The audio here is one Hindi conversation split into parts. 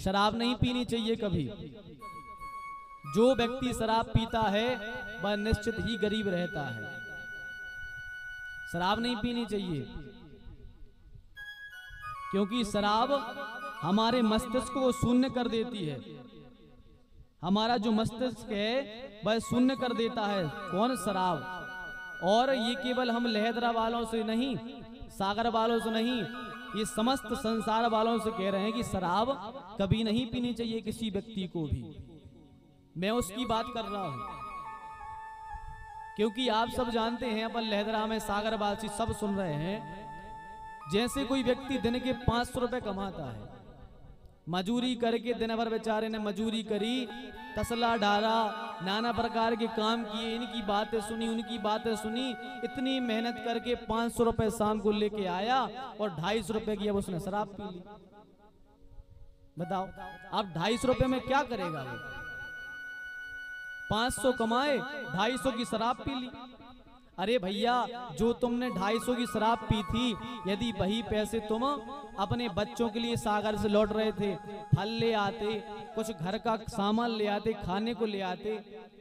शराब नहीं पीनी चाहिए कभी। जो व्यक्ति शराब पीता है वह निश्चित ही गरीब रहता है। शराब नहीं पीनी चाहिए, क्योंकि शराब हमारे मस्तिष्क को शून्य कर देती है। हमारा जो मस्तिष्क है वह शून्य कर देता है। कौन? शराब। और ये केवल हम लहदरा वालों से नहीं, सागर वालों से नहीं, ये समस्त संसार वालों से कह रहे हैं कि शराब कभी नहीं पीनी चाहिए किसी व्यक्ति को भी। मैं उसकी बात कर रहा हूं, क्योंकि आप सब जानते हैं, अपन लहदरा में सागरवासी सब सुन रहे हैं, जैसे कोई व्यक्ति दिन के 500 रुपए कमाता है, मजूरी करके दिन भर बेचारे ने मजूरी करी, तसला डाला, नाना प्रकार के काम किए, इनकी बातें सुनी, उनकी बातें सुनी, इतनी मेहनत करके 500 रुपए शाम को लेके आया और 250 रुपए की अब उसने शराब पी ली। बताओ, अब 250 रुपए में क्या करेगा वो? 500 कमाए, 250 की शराब पी ली। अरे भैया, जो तुमने 250 की शराब पी थी, यदि वही पैसे तुम अपने बच्चों के लिए सागर से लौट रहे थे, फल ले आते, कुछ घर का सामान ले आते, खाने को ले आते,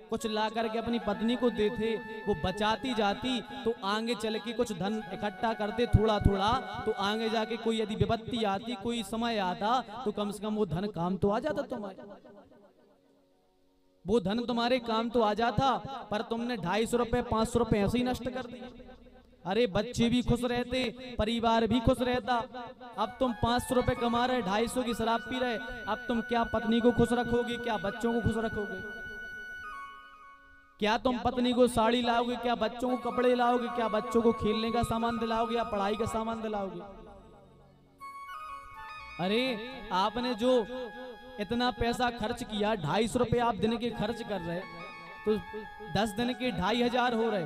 कुछ ला करके अपनी पत्नी को देते, वो बचाती जाती, तो आगे चल के कुछ धन इकट्ठा करते थोड़ा थोड़ा, तो आगे जाके कोई यदि विपत्ति आती, कोई समय आता, तो कम से कम वो धन काम तो आ जाता तुम्हारे, वो धन तुम्हारे काम तो आ जाता। पर तुमने 250 रुपए 500 रुपए ऐसे ही नष्ट कर दिए। अरे बच्चे भी खुश रहते, परिवार भी खुश रहता। अब तुम 500 रुपए कमा रहे, 250 की शराब पी रहे, अब तुम क्या पत्नी को खुश रखोगे? क्या बच्चों को खुश रखोगे? क्या तुम पत्नी को साड़ी लाओगे? क्या बच्चों को कपड़े लाओगे? क्या बच्चों को खेलने का सामान दिलाओगे या पढ़ाई का सामान दिलाओगे? अरे आपने जो इतना पैसा खर्च किया, 250 रुपए आप दिन के खर्च कर रहे, तो 10 दिन के 2500 हो रहे,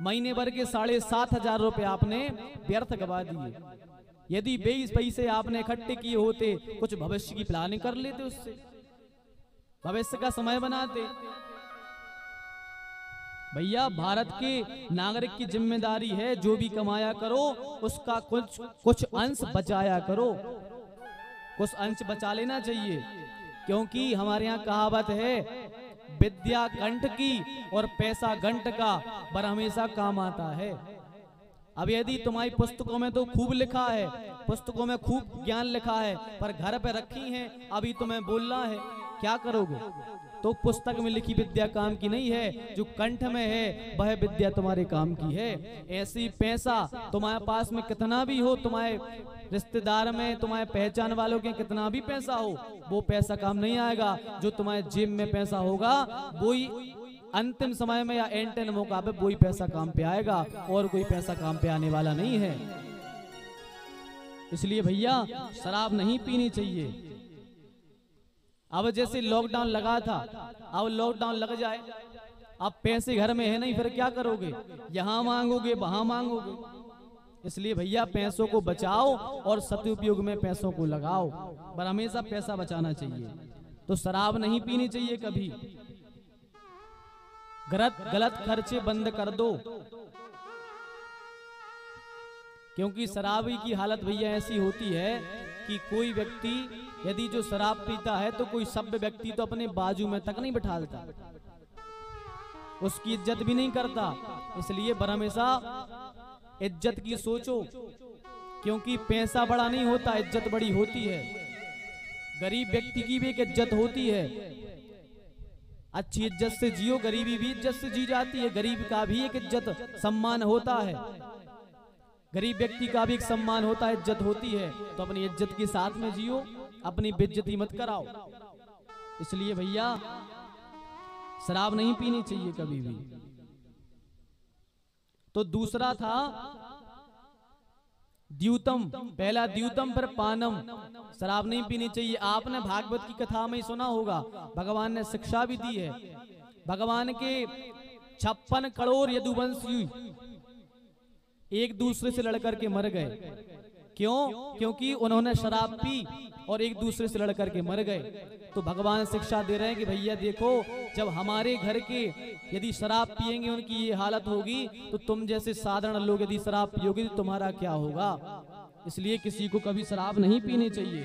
महीने भर के 7500 रुपए आपने व्यर्थ गवा दिए। यदि 20 पैसे आपने इकट्ठे किए होते, कुछ भविष्य की प्लानिंग कर लेते, उससे भविष्य का समय बनाते। भैया, भारत के नागरिक की जिम्मेदारी है, जो भी कमाया करो उसका कुछ अंश बचाया करो, कुछ अंश बचा लेना चाहिए। क्योंकि हमारे यहाँ कहावत है, विद्या कंठ की और पैसा घंट का, पर हमेशा काम आता है। अब यदि तुम्हारी पुस्तकों में तो खूब लिखा है, पुस्तकों में खूब ज्ञान लिखा है, पर घर पे रखी है, अभी तुम्हें बोलना है, क्या करोगे? तो पुस्तक में लिखी विद्या काम की नहीं है, जो कंठ में है वह विद्या तुम्हारे काम की है। ऐसी पैसा तुम्हारे पास में कितना भी हो, तुम्हारे रिश्तेदार में, तुम्हारे पहचान वालों के कितना भी पैसा हो, वो पैसा काम नहीं आएगा। जो तुम्हारे जेब में पैसा होगा वही अंतिम समय में या एंटन मौका पे वही पैसा काम पे आएगा, और कोई पैसा काम पे आने वाला नहीं है। इसलिए भैया, शराब नहीं पीनी चाहिए। अब जैसे लॉकडाउन लगा था, अब लॉकडाउन लग जाए, अब पैसे घर में है नहीं, फिर क्या करोगे? यहाँ मांगोगे, वहां मांगोगे। इसलिए भैया, पैसों को बचाओ और सदुपयोग में पैसों को लगाओ, पर हमेशा पैसा बचाना चाहिए। तो शराब नहीं पीनी चाहिए कभी। गलत खर्चे बंद कर दो, क्योंकि शराबी की हालत भैया ऐसी होती है कि कोई व्यक्ति यदि जो शराब पीता है, तो कोई सभ्य व्यक्ति तो अपने बाजू में तक नहीं बिठाता, उसकी इज्जत भी नहीं करता। इसलिए बर हमेशा इज्जत की सोचो, क्योंकि पैसा बड़ा नहीं होता, इज्जत बड़ी होती है। गरीब व्यक्ति की भी एक इज्जत होती है, अच्छी इज्जत से जियो, गरीबी भी इज्जत से जी जाती है। गरीब का भी एक इज्जत सम्मान होता है, गरीब व्यक्ति का भी एक सम्मान होता है, इज्जत होती है। तो अपनी इज्जत के साथ में जियो, अपनी बेइज्जती मत कराओ। इसलिए भैया, शराब नहीं पीनी चाहिए कभी भी। तो दूसरा था द्यूतम, पहला द्यूतम पर पानम, शराब नहीं पीनी चाहिए। आपने भागवत की कथा में ही सुना होगा, भगवान ने शिक्षा भी दी है। भगवान के 56 करोड़ यदुवंशी एक दूसरे से लड़कर के मर गए। क्यों? क्योंकि उन्होंने शराब पी और एक दूसरे से लड़कर के मर गए। तो भगवान शिक्षा दे रहे हैं कि भैया देखो, जब हमारे घर के यदि शराब पिएंगे, उनकी ये हालत होगी, तो तुम जैसे साधारण लोग यदि शराब पियोगे तो तुम्हारा क्या होगा। इसलिए किसी को कभी शराब नहीं पीनी चाहिए।